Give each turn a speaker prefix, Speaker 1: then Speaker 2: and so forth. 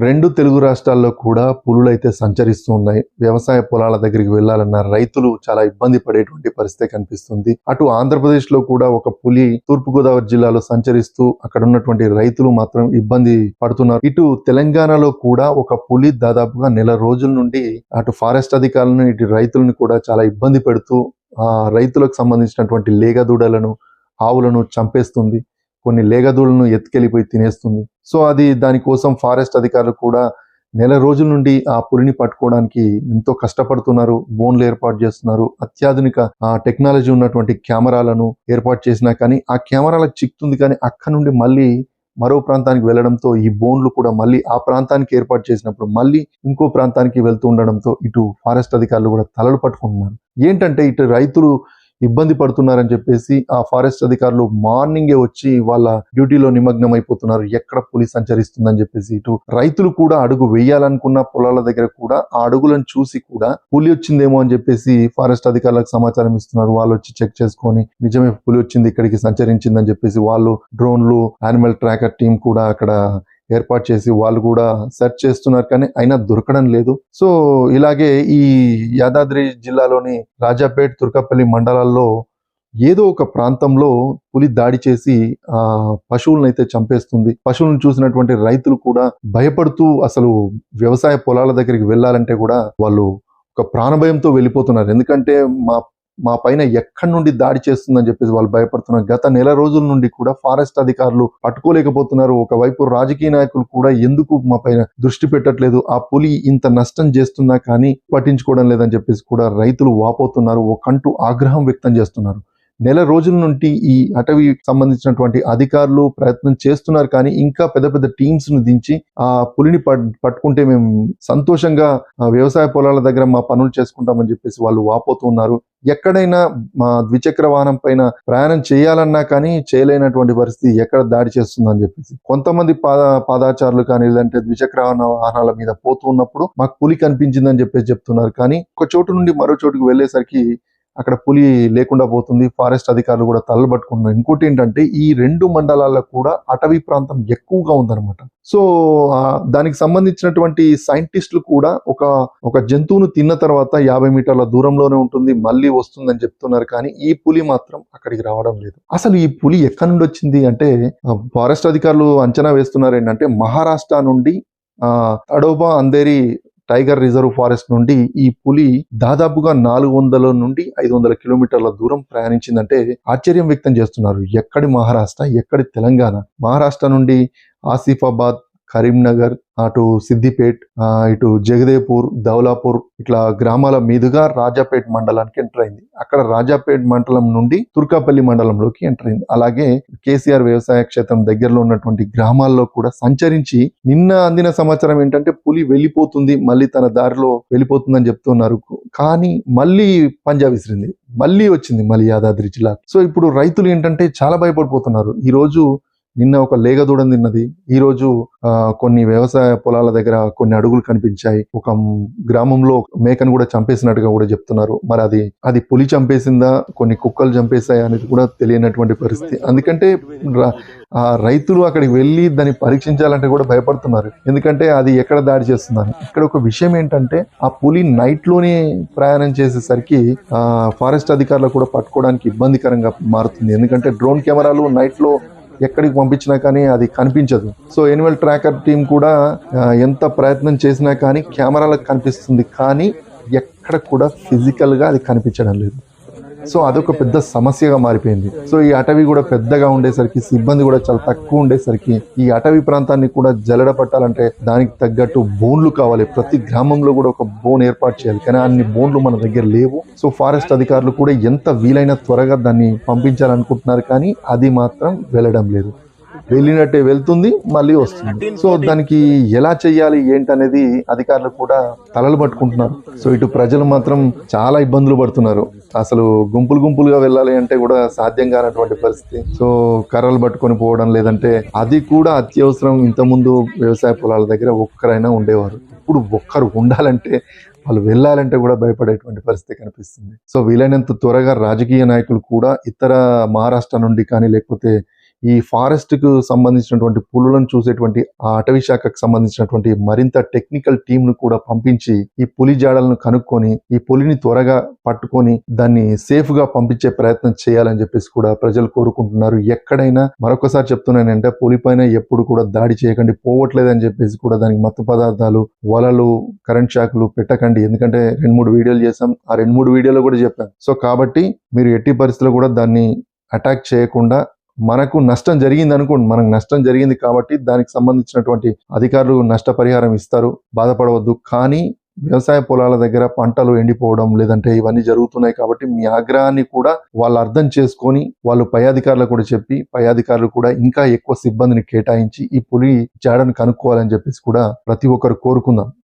Speaker 1: రెండు తెలుగు రాష్ట్రాల్లో కూడా పులులైతే సంచరిస్తూ ఉన్నాయి. వ్యవసాయ పొలాల దగ్గరికి వెళ్ళాలన్న రైతులు చాలా ఇబ్బంది పడేటువంటి పరిస్థితి కనిపిస్తుంది. అటు ఆంధ్రప్రదేశ్‌లో కూడా ఒక పులి తూర్పుగోదావరి జిల్లాలో సంచరిస్తూ అక్కడ ఉన్నటువంటి రైతులు మాత్రం ఇబ్బంది పడుతున్నారు. ఇటు తెలంగాణలో కూడా ఒక పులి దాదాపుగా నెల రోజుల నుండి అటు ఫారెస్ట్ అధికారులను, ఇటు రైతులను కూడా చాలా ఇబ్బంది పెడుతూ రైతులకు సంబంధించినటువంటి లేగదూడలను, ఆవులను చంపేస్తుంది. కొన్ని లేగదూడలను ఎత్తుకెళ్ళిపోయి తినేస్తుంది. సో అది దానికోసం ఫారెస్ట్ అధికారులు కూడా నెల రోజుల నుండి ఆ పులిని పట్టుకోవడానికి ఎంతో కష్టపడుతున్నారు. బోన్లు ఏర్పాటు చేస్తున్నారు. అత్యాధునిక టెక్నాలజీ ఉన్నటువంటి కెమెరాలను ఏర్పాటు చేసినా కానీ ఆ కెమెరాలకు చిక్కుతుంది. కానీ అక్కడ నుండి మళ్ళీ మరో ప్రాంతానికి వెళ్ళడంతో ఈ బోన్లు కూడా మళ్ళీ ఆ ప్రాంతానికి ఏర్పాటు చేసినప్పుడు మళ్ళీ ఇంకో ప్రాంతానికి వెళ్తూ ఉండడంతో ఇటు ఫారెస్ట్ అధికారులు కూడా తలలు పట్టుకుంటున్నారు. ఏంటంటే ఇటు రైతులు ఇబ్బంది పడుతున్నారని చెప్పేసి ఆ ఫారెస్ట్ అధికారులు మార్నింగే వచ్చి వాళ్ళ డ్యూటీలో నిమగ్నం అయిపోతున్నారు. ఎక్కడ పులి సంచరిస్తుందని చెప్పేసి ఇటు రైతులు కూడా అడుగు వేయాలనుకున్న పొలాల దగ్గర కూడా ఆ అడుగులను చూసి కూడా పులి వచ్చిందేమో అని చెప్పేసి ఫారెస్ట్ అధికారులకు సమాచారం ఇస్తున్నారు. వాళ్ళు వచ్చి చెక్ చేసుకొని నిజమే పులి వచ్చింది, ఇక్కడికి సంచరించిందని చెప్పేసి వాళ్ళు డ్రోన్లు, యానిమల్ ట్రాకర్ టీం కూడా అక్కడ ఏర్పాటు చేసి వాళ్ళు కూడా సెర్చ్ చేస్తున్నారు. కానీ అయినా దొరకడం లేదు. సో ఇలాగే ఈ యాదాద్రి జిల్లాలోని రాజాపేట్, తుర్కపల్లి మండలాల్లో ఏదో ఒక ప్రాంతంలో పులి దాడి చేసి పశువులను అయితే చంపేస్తుంది. పశువులను చూసినటువంటి రైతులు కూడా భయపడుతూ అసలు వ్యవసాయ పొలాల దగ్గరికి వెళ్ళాలంటే కూడా వాళ్ళు ఒక ప్రాణభయంతో వెళ్ళిపోతున్నారు. ఎందుకంటే మా పైన ఎక్కడి నుండి దాడి చేస్తుందని చెప్పేసి వాళ్ళు భయపడుతున్నారు. గత నెల రోజుల నుండి కూడా ఫారెస్ట్ అధికారులు పట్టుకోలేకపోతున్నారు. ఒకవైపు రాజకీయ నాయకులు కూడా ఎందుకు మా పైన దృష్టి పెట్టట్లేదు, ఆ పులి ఇంత నష్టం చేస్తున్నా కానీ పట్టించుకోవడం లేదని చెప్పేసి కూడా రైతులు వాపోతున్నారు. ఒకంటూ ఆగ్రహం వ్యక్తం చేస్తున్నారు. నెల రోజుల నుండి ఈ అటవీకి సంబంధించినటువంటి అధికారులు ప్రయత్నం చేస్తున్నారు. కానీ ఇంకా పెద్ద పెద్ద టీమ్స్ ను దించి ఆ పులిని పట్టుకుంటే మేము సంతోషంగా వ్యవసాయ పొలాల దగ్గర మా పనులు చేసుకుంటామని చెప్పేసి వాళ్ళు వాపోతున్నారు. ఎక్కడైనా మా ద్విచక్ర వాహనం పైన ప్రయాణం చేయాలన్నా కానీ చేయలేనటువంటి పరిస్థితి, ఎక్కడ దాడి చేస్తుందని చెప్పేసి కొంతమంది పాదాచారులు కానీ లేదంటే ద్విచక్ర వాహనాల మీద పోతూ ఉన్నప్పుడు మాకు పులి కనిపించిందని చెప్పేసి చెప్తున్నారు. కానీ ఒక చోటు నుండి మరో చోటుకు వెళ్ళేసరికి అక్కడ పులి లేకుండా పోతుంది. ఫారెస్ట్ అధికారులు కూడా తలబట్టుకుంటున్నారు. ఇంకోటి ఏంటంటే ఈ రెండు మండలాల్లో కూడా అటవీ ప్రాంతం ఎక్కువగా ఉందన్నమాట. సో దానికి సంబంధించినటువంటి సైంటిస్టులు కూడా ఒక జంతువును తిన్న తర్వాత 50 మీటర్ల దూరంలోనే ఉంటుంది, మళ్ళీ వస్తుందని చెప్తున్నారు. కానీ ఈ పులి మాత్రం అక్కడికి రావడం లేదు. అసలు ఈ పులి ఎక్కడి నుండి వచ్చింది అంటే ఫారెస్ట్ అధికారులు అంచనా వేస్తున్నారు ఏంటంటే మహారాష్ట్ర నుండి Tadoba Andheri tiger reserve forest నుండి ఈ పులి దాదాపుగా 400 నుండి 500 కిలోమీటర్ల దూరం ప్రయాణించిందంటే ఆశ్చర్యం వ్యక్తం చేస్తున్నారు. ఎక్కడి మహారాష్ట్ర, ఎక్కడి తెలంగాణ. మహారాష్ట్ర నుండి ఆసిఫాబాద్, కరీంనగర్, అటు సిద్దిపేట్, ఇటు జగదేపూర్, దౌలాపూర్ ఇట్లా గ్రామాల మీదుగా రాజాపేట్ మండలానికి ఎంటర్ అయింది. అక్కడ రాజాపేట్ మండలం నుండి తుర్కాపల్లి మండలంలోకి ఎంటర్ అయింది. అలాగే కేసీఆర్ వ్యవసాయ క్షేత్రం దగ్గరలో ఉన్నటువంటి గ్రామాల్లో కూడా సంచరించి నిన్న అందిన సమాచారం ఏంటంటే పులి వెళ్ళిపోతుంది, మళ్ళీ తన దారిలో వెళ్ళిపోతుందని చెప్తున్నారు. కానీ మళ్ళీ పంజాబ్ విసిరింది, మళ్ళీ వచ్చింది మళ్ళీ యాదాద్రి జిల్లా. సో ఇప్పుడు రైతులు ఏంటంటే చాలా భయపడిపోతున్నారు. ఈ రోజు నిన్న ఒక లేగదూడని తిన్నది, ఈ రోజు కొన్ని వ్యవసాయ పొలాల దగ్గర కొన్ని అడుగులు కనిపించాయి. ఒక గ్రామంలో మేకను కూడా చంపేసినట్టుగా కూడా చెప్తున్నారు. మరి అది పులి చంపేసిందా, కొన్ని కుక్కలు చంపేశాయి అనేది కూడా తెలియనటువంటి పరిస్థితి. అందుకంటే రైతులు అక్కడికి వెళ్ళి దాన్ని పరీక్షించాలంటే కూడా భయపడుతున్నారు. ఎందుకంటే అది ఎక్కడ దాడి చేస్తుందని. ఇక్కడ ఒక విషయం ఏంటంటే ఆ పులి నైట్ లోనే ప్రయాణం చేసేసరికి ఫారెస్ట్ అధికారులు కూడా పట్టుకోవడానికి ఇబ్బందికరంగా మారుతుంది. ఎందుకంటే డ్రోన్ కెమెరాలు నైట్ లో ఎక్కడికి పంపించినా కానీ అది కనిపించదు. సో యానిమల్ ట్రాకర్ టీం కూడా ఎంత ప్రయత్నం చేసినా కానీ కెమెరాలకు కనిపిస్తుంది, కానీ ఎక్కడ కూడా ఫిజికల్ గా అది కనిపించడం లేదు. సో అదొక పెద్ద సమస్యగా మారిపోయింది. సో ఈ అటవీ కూడా పెద్దగా ఉండేసరికి, సిబ్బంది కూడా చాలా తక్కువ ఉండేసరికి ఈ అటవీ ప్రాంతాన్ని కూడా జల్లెడ పట్టాలంటే దానికి తగ్గట్టు బోన్లు కావాలి. ప్రతి గ్రామంలో కూడా ఒక బోన్ ఏర్పాటు చేయాలి. కానీ అన్ని బోన్లు మన దగ్గర లేవు. సో ఫారెస్ట్ అధికారులు కూడా ఎంత వీలైనా త్వరగా దాన్ని పంపించాలనుకుంటున్నారు, కానీ అది మాత్రం వెళ్ళడం లేదు. వెళ్ళినట్టే వెళ్తుంది, మళ్ళీ వస్తుంది. సో దానికి ఎలా చెయ్యాలి ఏంటనేది అధికారులు కూడా తలలు పట్టుకుంటున్నారు. సో ఇటు ప్రజలు మాత్రం చాలా ఇబ్బందులు పడుతున్నారు. అసలు గుంపులుగా వెళ్ళాలి అంటే కూడా సాధ్యం కానటువంటి పరిస్థితి. సో కర్రలు పట్టుకొని పోవడం, లేదంటే అది కూడా అత్యవసరం. ఇంతకుముందు వ్యవసాయ పొలాల దగ్గర ఒక్కరైనా ఉండేవారు. ఇప్పుడు ఒక్కరు ఉండాలంటే, వాళ్ళు వెళ్ళాలంటే కూడా భయపడేటువంటి పరిస్థితి కనిపిస్తుంది. సో వీలైనంత త్వరగా రాజకీయ నాయకులు కూడా ఇతర మహారాష్ట్ర నుండి కానీ లేకపోతే ఈ ఫారెస్ట్ కు సంబంధించినటువంటి పులులను చూసేటువంటి ఆ అటవీ శాఖకు సంబంధించినటువంటి మరింత టెక్నికల్ టీమ్ ను కూడా పంపించి ఈ పులి జాడలను కనుక్కొని ఈ పులిని త్వరగా పట్టుకొని దాన్ని సేఫ్ గా పంపించే ప్రయత్నం చేయాలని చెప్పేసి కూడా ప్రజలు కోరుకుంటున్నారు. ఎక్కడైనా మరొకసారి చెప్తున్నానంటే పులి పైన ఎప్పుడు కూడా దాడి చేయకండి, పోవట్లేదని చెప్పేసి కూడా దానికి మత్తు పదార్థాలు, వలలు, కరెంట్ షాకులు పెట్టకండి. ఎందుకంటే 2-3 వీడియోలు చేసాం, ఆ 2-3 వీడియోలో కూడా చెప్పాను. సో కాబట్టి మీరు ఎట్టి పరిస్థితుల్లో కూడా దాన్ని అటాక్ చేయకుండా, మనకు నష్టం జరిగింది అనుకోండి, మనకు నష్టం జరిగింది కాబట్టి దానికి సంబంధించినటువంటి అధికారులు నష్టపరిహారం ఇస్తారు, బాధపడవద్దు. కానీ వ్యవసాయ పొలాల దగ్గర పంటలు ఎండిపోవడం లేదంటే ఇవన్నీ జరుగుతున్నాయి కాబట్టి మీ ఆగ్రహాన్ని కూడా వాళ్ళు అర్థం చేసుకొని వాళ్ళు పై అధికారులకు కూడా చెప్పి పై అధికారులు కూడా ఇంకా ఎక్కువ సిబ్బందిని కేటాయించి ఈ పులి జాడను కనుక్కోవాలని చెప్పేసి కూడా ప్రతి ఒక్కరు కోరుకుందాం.